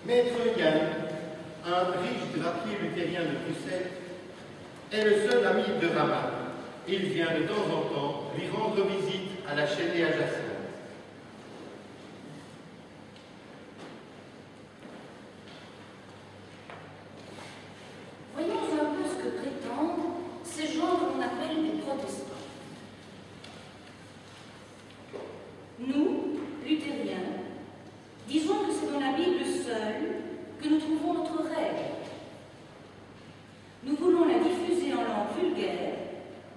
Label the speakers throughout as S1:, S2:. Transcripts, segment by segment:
S1: Maître Yann, un riche drapier luthérien de Bruxelles, est le seul ami de Rabat. Il vient de temps en temps lui rendre visite à la chaînée adjacente.
S2: Voyons un peu ce que prétendent ces gens que l'on appelle les protestants. Nous, luthériens, disons que c'est dans la Bible seule que nous trouvons notre règle. Nous voulons la diffuser en langue vulgaire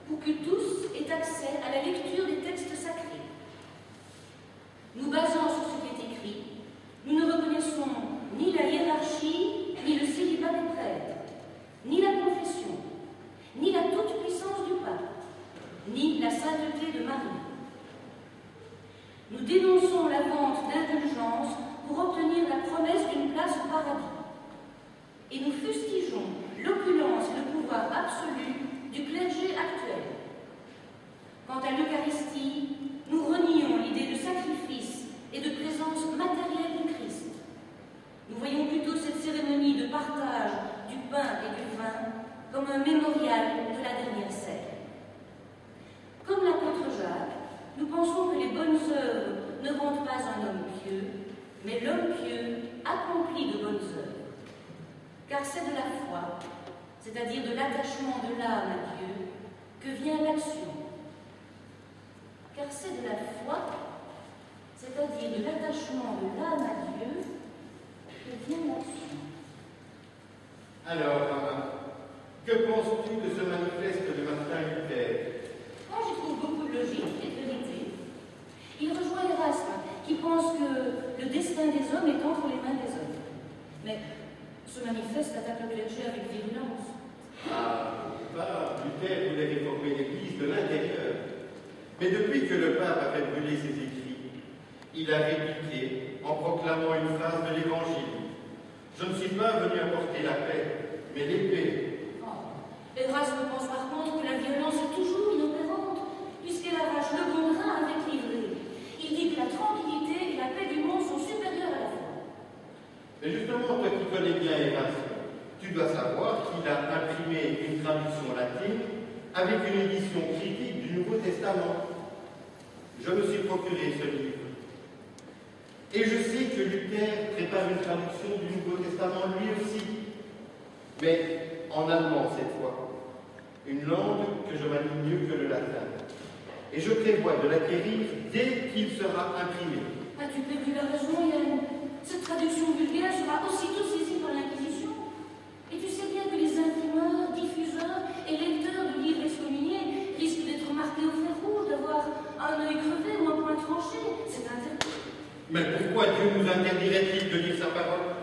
S2: pour que tous aient accès à la lecture des textes sacrés. Nous basant sur ce qui est écrit, nous ne reconnaissons ni la hiérarchie, ni le célibat des prêtres, ni la confession, ni la toute-puissance du pape, ni la sainteté de Marie. Nous dénonçons la vente d'indulgence pour obtenir la promesse d'une place au paradis. Et nous fustigeons l'opulence et le pouvoir absolu du clergé actuel. Quant à l'Eucharistie, nous renions l'idée de sacrifice et de présence matérielle du Christ. Nous voyons plutôt cette cérémonie de partage du pain et du vin comme un mémorial de la dernière scène. Comme l'apôtre Jacques, nous pensons que les bonnes œuvres ne rendent pas un homme pieux, mais l'homme pieux accomplit de bonnes œuvres. Car c'est de la foi, c'est-à-dire de l'attachement de l'âme à Dieu, que vient l'action. Car c'est de la foi, c'est-à-dire de l'attachement de l'âme à Dieu, que vient l'action.
S1: Alors, Rabat, que penses-tu de ce manifeste de Martin Luther?
S2: Moi, j'y trouve beaucoup de logique et de vérité. Il rejoint Erasme, qui pense que le destin des hommes est entre les mains des hommes. Mais ce manifeste attaque le clergé avec virulence.
S1: Ah, Luther voulait réformer l'Église de l'intérieur. Mais depuis que le pape a fait brûler ses écrits, il a répliqué en proclamant une phrase de l'Évangile. Je ne suis pas venu apporter la paix, mais l'épée.
S2: Oh. Erasme pense par contre que la violence est toujours inopérante, puisqu'elle arrache le bon grain avec l'ivraie. Il dit que la tranquillité et la paix du monde sont supérieures à la foi.
S1: Mais justement, toi qui connais bien Erasme, tu dois savoir qu'il a imprimé une traduction latine avec une édition critique du Nouveau Testament. Je me suis procuré ce livre. Et je sais que Luther prépare une traduction du Nouveau Testament lui aussi, mais en allemand cette fois, une langue que je manie mieux que le latin. Et je prévois de l'acquérir dès qu'il sera imprimé.
S2: As-tu perdu la raison, Yann? Cette traduction vulgaire sera aussitôt saisie par l'Inquisition. Et tu sais bien que les imprimeurs, diffuseurs et lecteurs de livres excommuniés risquent d'être marqués au fer rouge, d'avoir un œil crevé ou un point tranché. C'est interdit.
S1: Mais pourquoi Dieu nous interdirait-il de lire sa parole?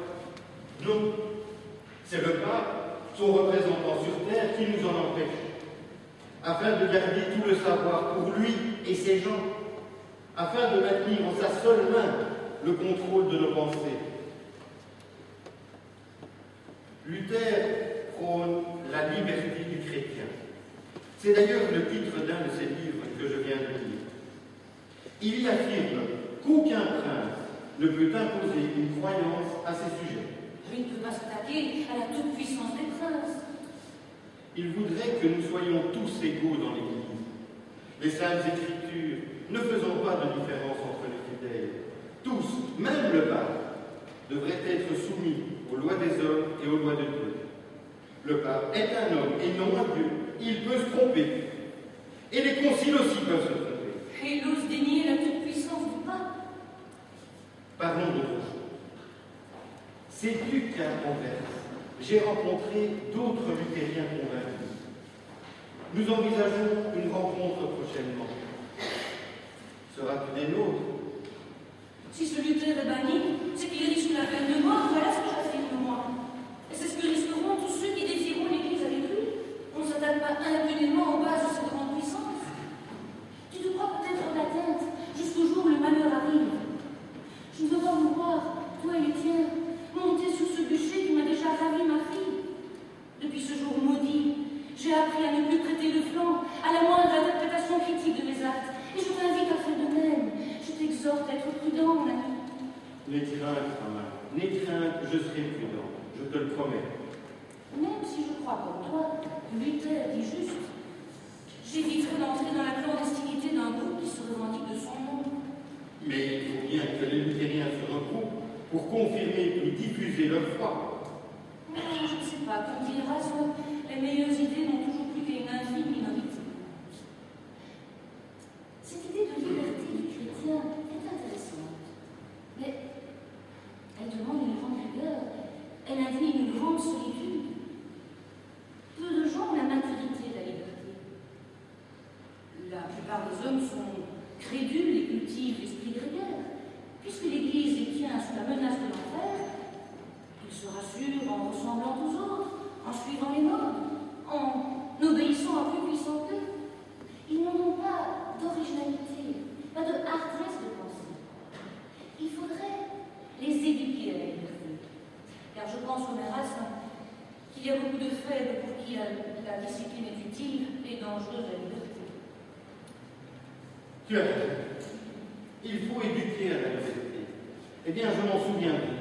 S1: Non, c'est le pape, son représentant sur terre, qui nous en empêche, afin de garder tout le savoir pour lui et ses gens, afin de maintenir en sa seule main le contrôle de nos pensées. Luther prône la liberté du chrétien. C'est d'ailleurs le titre d'un de ses livres que je viens de lire. Il y affirme qu'aucun prince ne peut imposer une croyance à ses sujets.
S2: Il ne peut pas s'attaquer à la toute-puissance des princes.
S1: Il voudrait que nous soyons tous égaux dans l'Église. Les Saintes Écritures ne faisant pas de différence entre les fidèles. Tous, même le pape, devraient être soumis aux lois des hommes et aux lois de Dieu. Le pape est un homme et non un Dieu. Il peut se tromper. Et les conciles aussi peuvent se tromper.
S2: Et il ose dénier la toute-puissance du pape.
S1: Parlons d'autre chose. Sais-tu qu'à Anvers, j'ai rencontré d'autres luthériens convaincus. Nous envisageons une rencontre prochainement. Seras-tu des nôtres?
S2: Si ce Luther est banni, c'est qu'il risque la peine de mort, voilà ce que j'affirme moi. Et c'est ce que risqueront tous ceux qui défieront l'Église avec lui. On ne s'attaque pas impunément aux bases de cette grande puissance. Tu te crois peut-être d'atteinte jusqu'au jour où le malheur arrive. Je ne veux pas vous voir, toi et les tiens, monter sur ce bûcher qui m'a déjà ravi ma fille. Depuis ce jour maudit, j'ai appris à ne plus prêter le flanc à la moindre interprétation critique de mes actes. Et je t'invite à faire de même. Je t'exhorte à être prudent, mon ami.
S1: N'aie crainte, Rabat, n'aie crainte. je serai prudent, je te le promets.
S2: Même si je crois comme toi que Luther dit juste, j'éviterai d'entrer dans la clandestinité d'un groupe qui se revendique de son nom.
S1: Mais il faut bien que les luthériens se regroupent pour confirmer et diffuser leur foi.
S2: Je ne sais pas, comme dit Erasme, les meilleures idées n'ont toujours plus qu'une infime minorité. Cette idée de liberté du chrétien est intéressante, mais elle demande une grande rigueur, elle indigne une grande solitude. Peu de gens ont la maturité de la liberté. La plupart des hommes sont crédules et cultivent l'esprit grégaire. Puisque l'Église les tient sous la menace de l'enfer, ils se rassurent en ressemblant aux autres, en suivant les modes, en obéissant à plus puissant qu'eux. Ils n'ont donc pas d'originalité, pas de hardesse de pensée. Il faudrait les éduquer à la liberté, car je pense au Erasme qu'il y a beaucoup de faibles pour qui la discipline est utile et dangereuse à la liberté.
S1: Tu as raison. Il faut éduquer à la liberté. Eh bien, je m'en souviendrai.